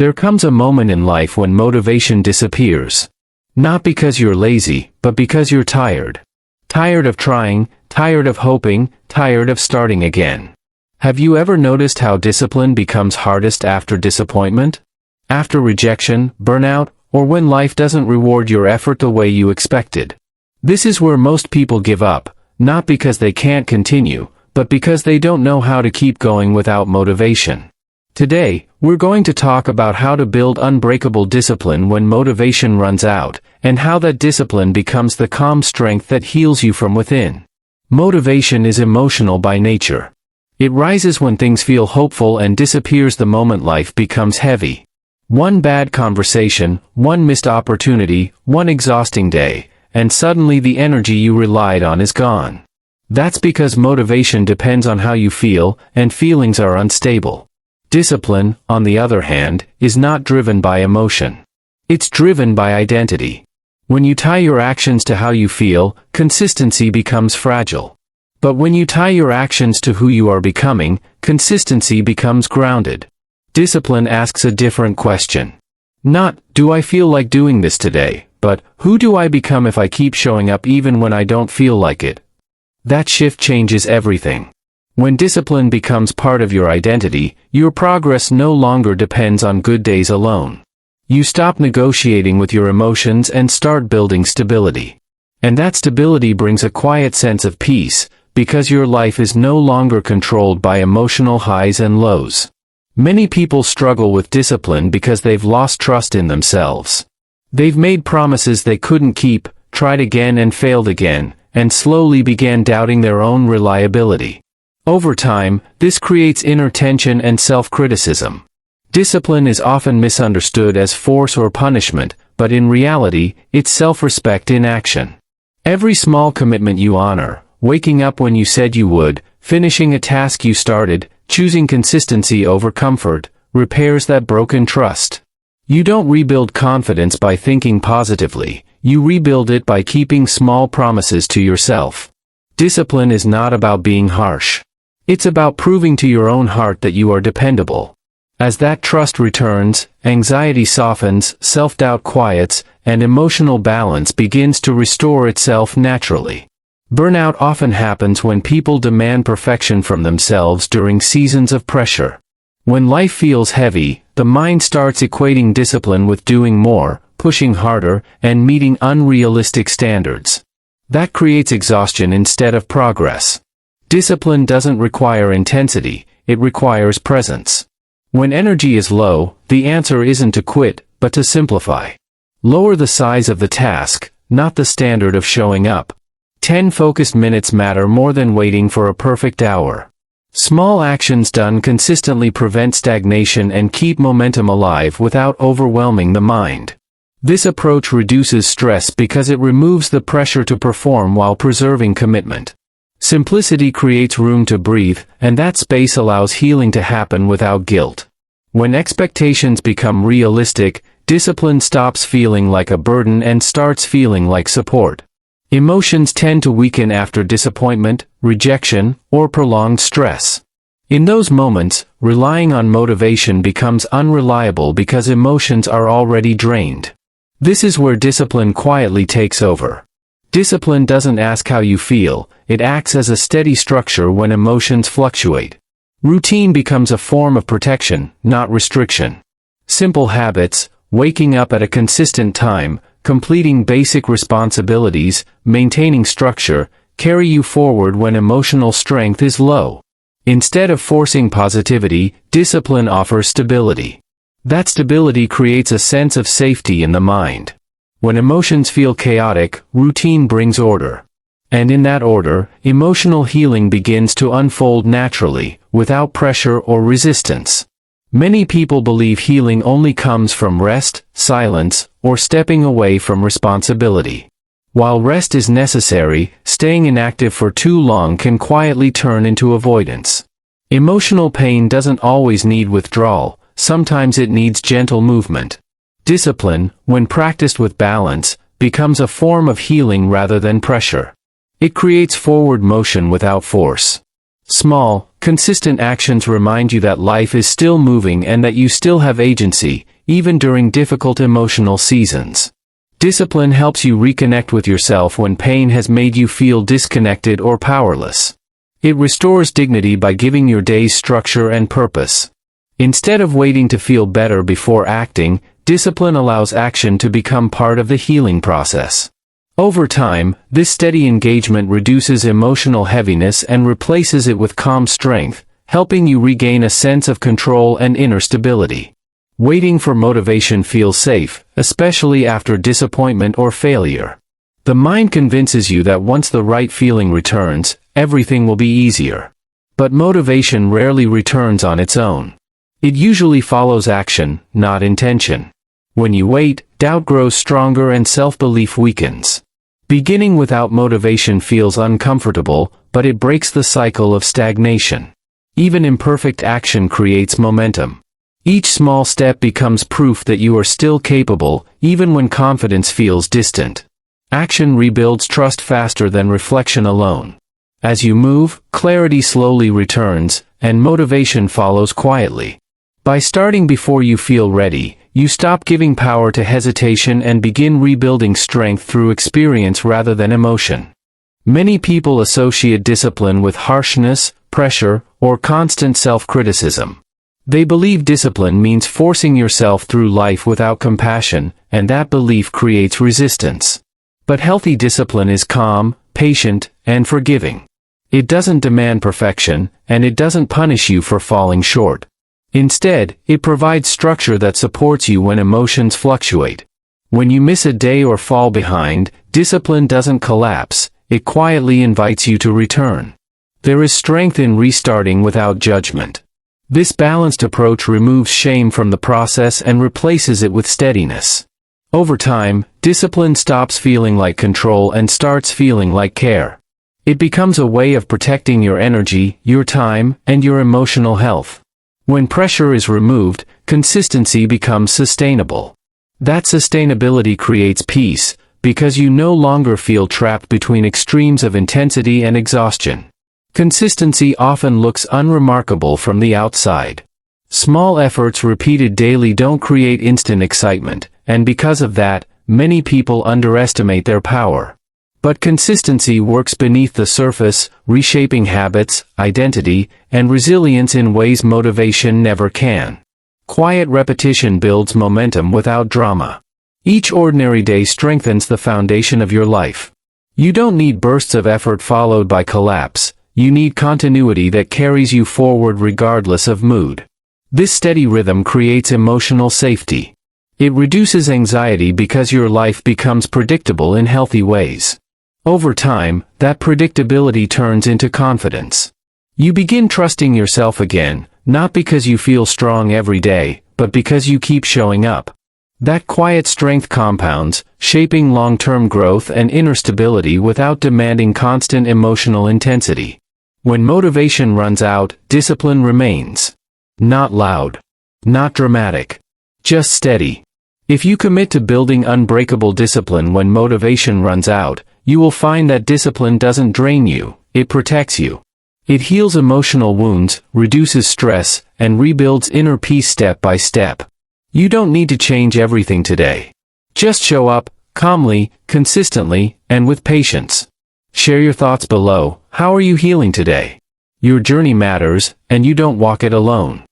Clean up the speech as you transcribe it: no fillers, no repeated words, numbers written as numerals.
There comes a moment in life when motivation disappears. Not because you're lazy, but because you're tired. Tired of trying, tired of hoping, tired of starting again. Have you ever noticed how discipline becomes hardest after disappointment? After rejection, burnout, or when life doesn't reward your effort the way you expected? This is where most people give up, not because they can't continue, but because they don't know how to keep going without motivation. Today, we're going to talk about how to build unbreakable discipline when motivation runs out, and how that discipline becomes the calm strength that heals you from within. Motivation is emotional by nature. It rises when things feel hopeful and disappears the moment life becomes heavy. One bad conversation, one missed opportunity, one exhausting day, and suddenly the energy you relied on is gone. That's because motivation depends on how you feel, and feelings are unstable. Discipline, on the other hand, is not driven by emotion. It's driven by identity. When you tie your actions to how you feel, consistency becomes fragile. But when you tie your actions to who you are becoming, consistency becomes grounded. Discipline asks a different question. Not, do I feel like doing this today, but, who do I become if I keep showing up even when I don't feel like it? That shift changes everything. When discipline becomes part of your identity, your progress no longer depends on good days alone. You stop negotiating with your emotions and start building stability. And that stability brings a quiet sense of peace, because your life is no longer controlled by emotional highs and lows. Many people struggle with discipline because they've lost trust in themselves. They've made promises they couldn't keep, tried again and failed again, and slowly began doubting their own reliability. Over time, this creates inner tension and self-criticism. Discipline is often misunderstood as force or punishment, but in reality, it's self-respect in action. Every small commitment you honor, waking up when you said you would, finishing a task you started, choosing consistency over comfort, repairs that broken trust. You don't rebuild confidence by thinking positively, you rebuild it by keeping small promises to yourself. Discipline is not about being harsh. It's about proving to your own heart that you are dependable. As that trust returns, anxiety softens, self-doubt quiets, and emotional balance begins to restore itself naturally. Burnout often happens when people demand perfection from themselves during seasons of pressure. When life feels heavy, the mind starts equating discipline with doing more, pushing harder, and meeting unrealistic standards. That creates exhaustion instead of progress. Discipline doesn't require intensity, it requires presence. When energy is low, the answer isn't to quit, but to simplify. Lower the size of the task, not the standard of showing up. 10 focused minutes matter more than waiting for a perfect hour. Small actions done consistently prevent stagnation and keep momentum alive without overwhelming the mind. This approach reduces stress because it removes the pressure to perform while preserving commitment. Simplicity creates room to breathe, and that space allows healing to happen without guilt. When expectations become realistic, discipline stops feeling like a burden and starts feeling like support. Emotions tend to weaken after disappointment, rejection, or prolonged stress. In those moments, relying on motivation becomes unreliable because emotions are already drained. This is where discipline quietly takes over. Discipline doesn't ask how you feel, it acts as a steady structure when emotions fluctuate. Routine becomes a form of protection, not restriction. Simple habits, waking up at a consistent time, completing basic responsibilities, maintaining structure, carry you forward when emotional strength is low. Instead of forcing positivity, discipline offers stability. That stability creates a sense of safety in the mind. When emotions feel chaotic, routine brings order. And in that order, emotional healing begins to unfold naturally, without pressure or resistance. Many people believe healing only comes from rest, silence, or stepping away from responsibility. While rest is necessary, staying inactive for too long can quietly turn into avoidance. Emotional pain doesn't always need withdrawal, sometimes it needs gentle movement. Discipline, when practiced with balance, becomes a form of healing rather than pressure. It creates forward motion without force. Small, consistent actions remind you that life is still moving and that you still have agency, even during difficult emotional seasons. Discipline helps you reconnect with yourself when pain has made you feel disconnected or powerless. It restores dignity by giving your days structure and purpose. Instead of waiting to feel better before acting, discipline allows action to become part of the healing process. Over time, this steady engagement reduces emotional heaviness and replaces it with calm strength, helping you regain a sense of control and inner stability. Waiting for motivation feels safe, especially after disappointment or failure. The mind convinces you that once the right feeling returns, everything will be easier. But motivation rarely returns on its own. It usually follows action, not intention. When you wait, doubt grows stronger and self-belief weakens. Beginning without motivation feels uncomfortable, but it breaks the cycle of stagnation. Even imperfect action creates momentum. Each small step becomes proof that you are still capable, even when confidence feels distant. Action rebuilds trust faster than reflection alone. As you move, clarity slowly returns, and motivation follows quietly. By starting before you feel ready, you stop giving power to hesitation and begin rebuilding strength through experience rather than emotion. Many people associate discipline with harshness, pressure, or constant self-criticism. They believe discipline means forcing yourself through life without compassion, and that belief creates resistance. But healthy discipline is calm, patient, and forgiving. It doesn't demand perfection, and it doesn't punish you for falling short. Instead, it provides structure that supports you when emotions fluctuate. When you miss a day or fall behind, discipline doesn't collapse, it quietly invites you to return. There is strength in restarting without judgment. This balanced approach removes shame from the process and replaces it with steadiness. Over time, discipline stops feeling like control and starts feeling like care. It becomes a way of protecting your energy, your time, and your emotional health. When pressure is removed, consistency becomes sustainable. That sustainability creates peace, because you no longer feel trapped between extremes of intensity and exhaustion. Consistency often looks unremarkable from the outside. Small efforts repeated daily don't create instant excitement, and because of that, many people underestimate their power. But consistency works beneath the surface, reshaping habits, identity, and resilience in ways motivation never can. Quiet repetition builds momentum without drama. Each ordinary day strengthens the foundation of your life. You don't need bursts of effort followed by collapse. You need continuity that carries you forward regardless of mood. This steady rhythm creates emotional safety. It reduces anxiety because your life becomes predictable in healthy ways. Over time, that predictability turns into confidence. You begin trusting yourself again, not because you feel strong every day, but because you keep showing up. That quiet strength compounds, shaping long-term growth and inner stability without demanding constant emotional intensity. When motivation runs out, discipline remains. Not loud. Not dramatic. Just steady. If you commit to building unbreakable discipline when motivation runs out, you will find that discipline doesn't drain you, it protects you. It heals emotional wounds, reduces stress, and rebuilds inner peace step by step. You don't need to change everything today. Just show up, calmly, consistently, and with patience. Share your thoughts below. How are you healing today? Your journey matters, and you don't walk it alone.